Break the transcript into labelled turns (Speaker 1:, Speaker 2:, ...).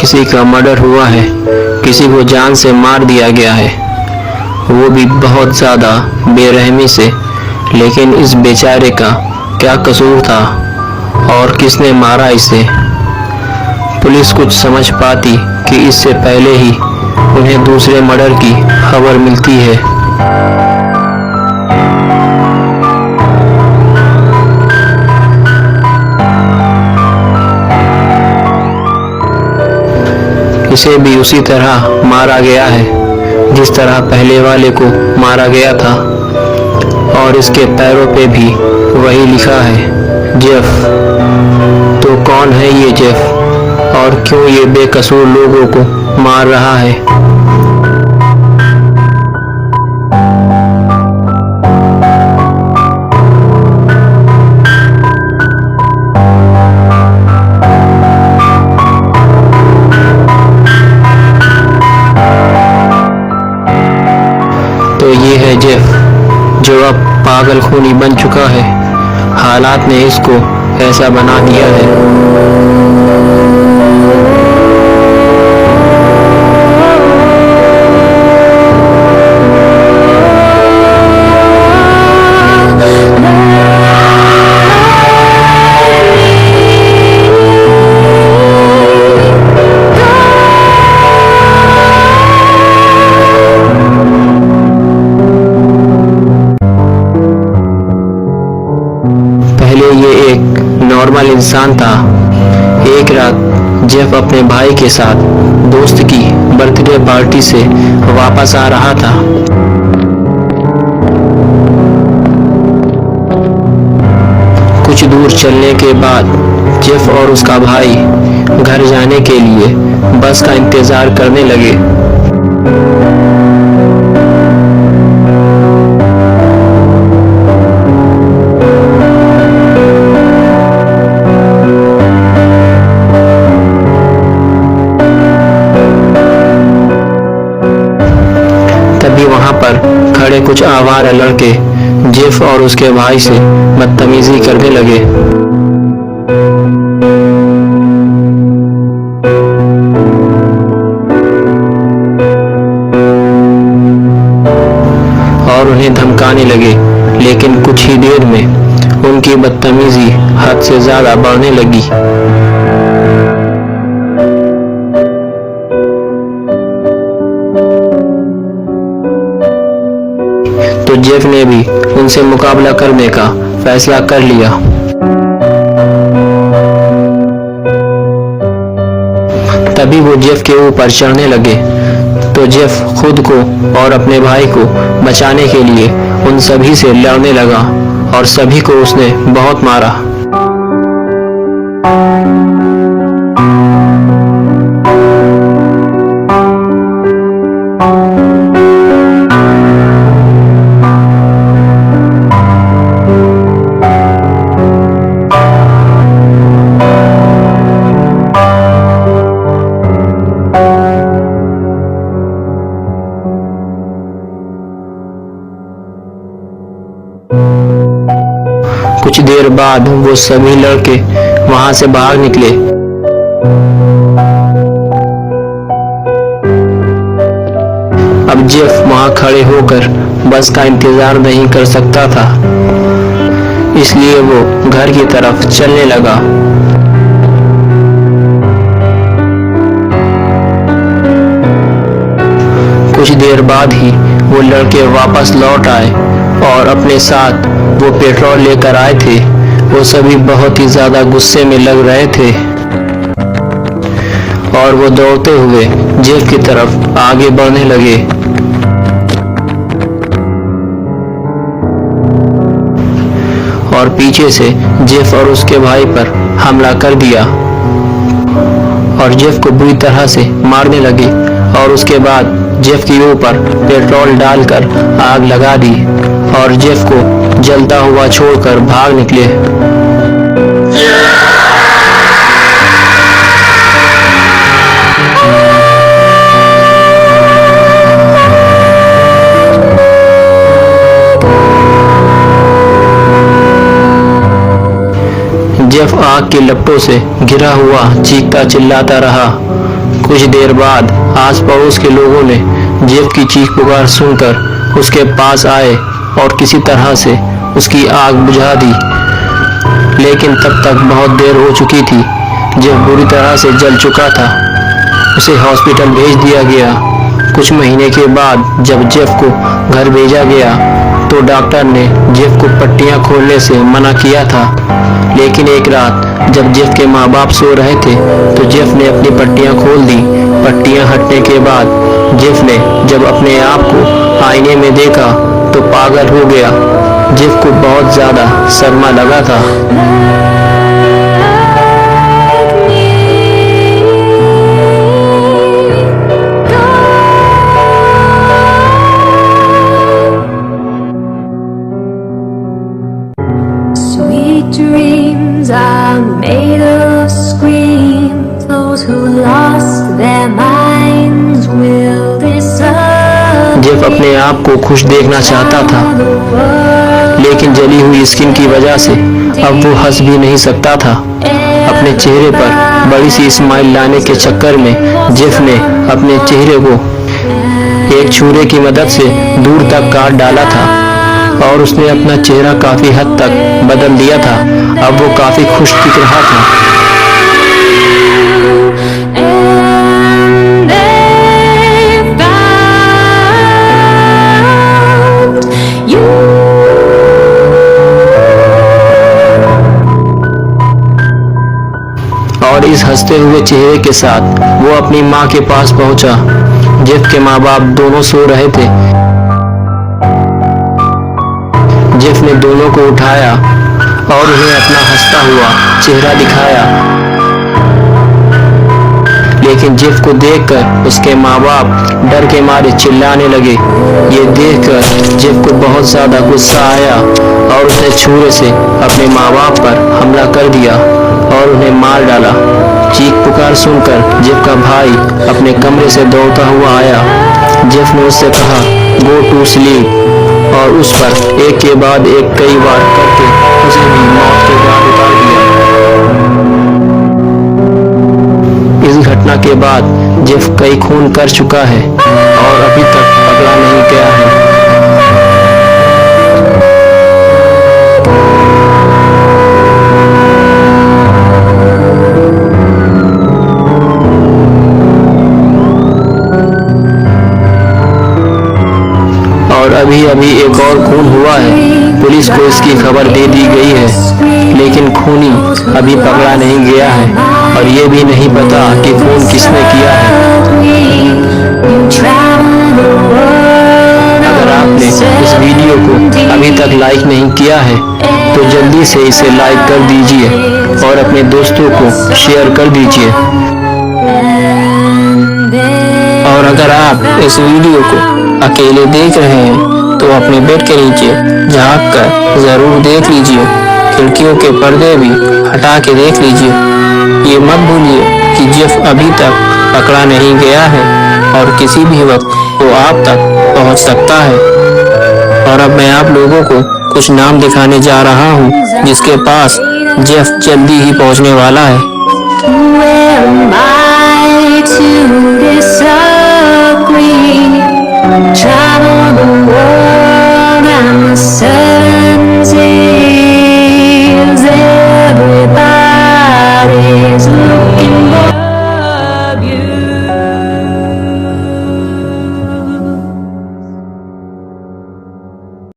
Speaker 1: किसी का मर्डर हुआ है, किसी को जान से मार दिया गया है, वो भी बहुत ज़्यादा बेरहमी से। लेकिन इस बेचारे का क्या कसूर था और किसने मारा इसे? पुलिस कुछ समझ पाती कि इससे पहले ही उन्हें दूसरे मर्डर की खबर मिलती है। इसे भी उसी तरह मारा गया है जिस तरह पहले वाले को मारा गया था, और इसके पैरों पे भी वही लिखा है, जेफ। तो कौन है ये जेफ और क्यों ये बेकसूर लोगों को मार रहा है? तो ये है जेफ, जो अब पागल खूनी बन चुका है। हालात ने इसको ऐसा बना दिया है। पहले ये एक नॉर्मल इंसान था। एक रात जेफ अपने भाई के साथ दोस्त की बर्थडे पार्टी से वापस आ रहा था। कुछ दूर चलने के बाद जेफ और उसका भाई घर जाने के लिए बस का इंतजार करने लगे। वहां पर खड़े कुछ आवारा लड़के जेफ और उसके भाई से बदतमीजी करने लगे। और उन्हें धमकाने लगे, लेकिन कुछ ही देर में उनकी बदतमीजी हद से ज्यादा बढ़ने लगी। तो जेफ ने भी उनसे मुकाबला करने का फैसला कर लिया। तभी वो जेफ के ऊपर चढ़ने लगे। तो जेफ खुद को और अपने भाई को बचाने के लिए उन सभी से लड़ने लगा और सभी को उसने बहुत मारा। कुछ देर बाद वो सभी लड़के वहां से भाग निकले। अब जेफ वहां खड़े होकर बस का इंतजार नहीं कर सकता था, इसलिए वो घर की तरफ चलने लगा। कुछ देर बाद ही वो लड़के वापस लौट आए और अपने साथ वो पेट्रोल लेकर आए थे। वो सभी बहुत ही ज्यादा गुस्से में लग रहे थे और वो दौड़ते हुए जेफ की तरफ आगे बढ़ने लगे। और पीछे से जेफ और उसके भाई पर हमला कर दिया और जेफ को बुरी तरह से मारने लगे। और उसके बाद जेफ के ऊपर पेट्रोल डालकर आग लगा दी और जेफ को जलता हुआ छोड़कर भाग निकले। जेफ आग की लपटों से घिरा हुआ चीखता चिल्लाता रहा कुछ देर बाद आस पड़ोस के लोगों ने जेफ की चीख पुकार सुनकर उसके पास आए और किसी तरह से उसकी आग बुझा दी, लेकिन तब तक बहुत देर हो चुकी थी। जेफ बुरी तरह से जल चुका था। उसे हॉस्पिटल भेज दिया गया। कुछ महीने के बाद जब जेफ को घर भेजा गया तो डॉक्टर ने जेफ को पट्टियां खोलने से मना किया था, लेकिन एक रात जब जेफ के माँ बाप सो रहे थे तो जेफ ने अपनी पट्टियां खोल दी। पट्टियां हटने के बाद जेफ ने जब अपने आप को आईने में देखा तो पागल हो गया। जेफ को बहुत ज्यादा सदमा लगा था।
Speaker 2: Dreams are made of screams. Those who lost their minds will disappear.
Speaker 1: Jeff अपने आप को खुश देखना चाहता था, लेकिन जली हुई स्किन की वजह से अब वो हंस भी नहीं सकता था। अपने चेहरे पर बड़ी सी स्माइल लाने के चक्कर में जेफ ने अपने चेहरे को एक छुरे की मदद से दूर तक काट डाला था और उसने अपना चेहरा काफी हद तक बदल दिया था। अब वो काफी खुश दिख रहा था। और इस हंसते हुए चेहरे के साथ वो अपनी माँ के पास पहुंचा। जेफ के माँ बाप दोनों सो रहे थे। जेफ ने दोनों को उठाया और उन्हें अपना हंसता हुआ चेहरा दिखाया, लेकिन जेफ को देखकर उसके माँ बाप डर के मारे चिल्लाने लगे। ये देखकर जेफ को बहुत ज्यादा गुस्सा आया और उसने छुरे से अपने माँ बाप पर हमला कर दिया और उन्हें मार डाला। चीख पुकार सुनकर जेफ का भाई अपने कमरे से दौड़ता हुआ आया। जेफ ने उससे कहा, गो टू स्लीप, और उस पर एक के बाद एक कई बार करके उसे भी मौत के घाट उतार दिया। इस घटना के बाद जेफ कई खून कर चुका है और अभी तक पकड़ा नहीं गया है। और अभी अभी एक और खून हुआ है। पुलिस को इसकी खबर दे दी गई है, लेकिन खूनी अभी पकड़ा नहीं गया है और ये भी नहीं पता कि खून किसने किया है। अगर आपने इस वीडियो को अभी तक लाइक नहीं किया है तो जल्दी से इसे लाइक कर दीजिए और अपने दोस्तों को शेयर कर दीजिए। और अगर आप इस वीडियो को अकेले देख रहे हैं तो अपने बेड के नीचे झांक कर जरूर देख लीजिए। खिड़कियों के पर्दे भी हटा के देख लीजिए। ये मत भूलिए कि जेफ अभी तक पकड़ा नहीं गया है और किसी भी वक्त वो आप तक पहुंच सकता है। और अब मैं आप लोगों को कुछ नाम दिखाने जा रहा हूं जिसके पास जेफ जल्दी ही पहुंचने वाला है।
Speaker 2: Try